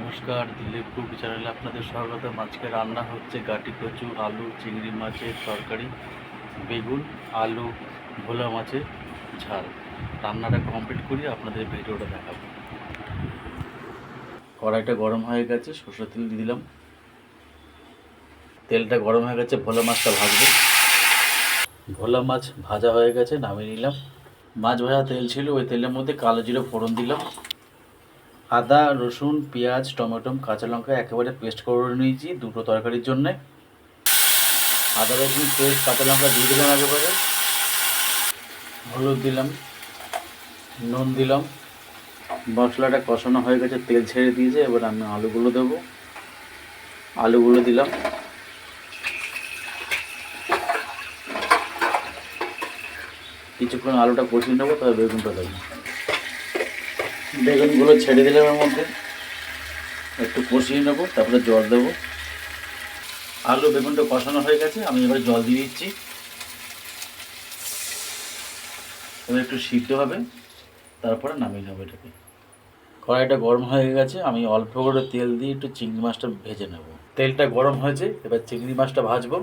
নমস্কার, দিলীপ কুক চ্যানেলে আপনাদের স্বাগতম। আজকে রান্না হচ্ছে গাটি কচু, আলু, চিংড়ি মাছের তরকারি, বেগুন, আলু, ভোলা মাছের ঝাল। রান্নাটা কমপ্লিট করি, আপনাদের ভিডিওটা দেখাবো। কড়াইটা গরম হয়ে গেছে, সরষের তেল দিয়ে দিলাম। তেলটা গরম হয়ে গেছে, ভোলা মাছটা ভাজবো। ভোলা মাছ ভাজা হয়ে গেছে, নামিয়ে নিলাম। মাছ ভাজা তেল ছিল, ওই তেলের মধ্যে কালো জিরে ফোড়ন দিলাম। আদা, রসুন, পেঁয়াজ, টমেটো, কাঁচা লঙ্কা একেবারে পেস্ট করে নিয়েছি দুটো তরকারির জন্যে। আদা রসুন পেস্ট, কাঁচা লঙ্কা দিয়ে দিলাম একেবারে। হলুদ দিলাম, নুন দিলাম। মশলাটা কষানো হয়ে গেছে, তেল ছেড়ে দিয়েছে। এবার আমি আলুগুলো দেবো। আলুগুলো দিলাম। কিছুক্ষণ আলুটা কষিয়ে নেবো, তবে বেগুনটা দেবো। বেগুনগুলো ছেড়ে দিলাম এর মধ্যে, একটু কষিয়ে নেবো, তারপরে জল দেবো। আলু বেগুনটা কষানো হয়ে গেছে, আমি এবার জল দিয়ে দিচ্ছি। এবার একটু সিদ্ধ হবে, তারপরে নামিয়ে নেবো এটাকে। কড়াইটা গরম হয়ে গেছে, আমি অল্প করে তেল দিয়ে একটু চিংড়ি মাছটা ভেজে নেব। তেলটা গরম হয়েছে, এবার চিংড়ি মাছটা ভাজবো।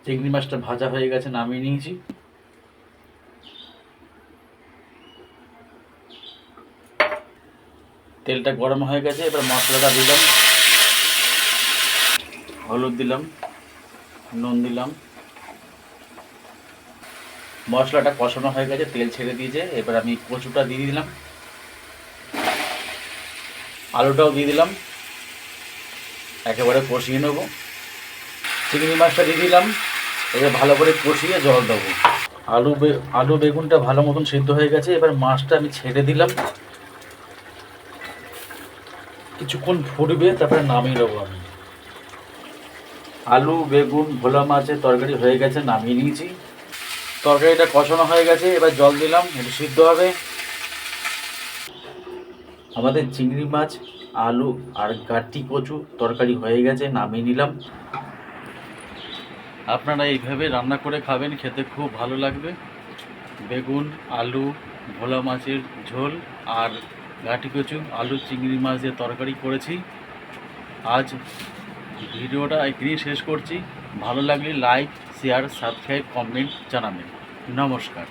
চিংড়ি মাছটা ভাজা হয়ে গেছে, নামিয়ে নিয়েছি। তেলটা গরম হয়ে গেছে, এবার মশলাটা দিলাম। হলুদ দিলাম, নুন দিলাম। মশলাটা কষানো হয়ে গেছে, তেল ছেড়ে দিয়েছে। এবার আমি কচুটা দিয়ে দিলাম, আলুটাও দিয়ে দিলাম, একেবারে কষিয়ে নেব। চিংড়ি মাছটা দিয়ে দিলাম, এবার ভালো করে কষিয়ে জল দেবো। আলু বেগুনটা ভালো মতন সিদ্ধ হয়ে গেছে, এবার মাছটা আমি ছেড়ে দিলাম। কিছুক্ষণ ফুটবে, তারপরে নামিয়ে নেবো আমি। আলু বেগুন ভোলা মাছের তরকারি হয়ে গেছে, নামিয়ে নিয়েছি। তরকারিটা কষানো হয়ে গেছে, এবার জল দিলাম, একটু সিদ্ধ হবে। আমাদের চিংড়ি মাছ, আলু আর গাটি কচু তরকারি হয়ে গেছে, নামিয়ে নিলাম। আপনারা এইভাবে রান্না করে খাবেন, খেতে খুব ভালো লাগবে। বেগুন, আলু, ভোলা মাছের ঝোল আর গাটি কচু, আলু, চিংড়ি মাছের তরকারি করেছি। আজ ভিডিওটা এখানেই শেষ করছি। ভালো লাগলে লাইক, শেয়ার, সাবস্ক্রাইব, কমেন্ট জানাবেন। নমস্কার।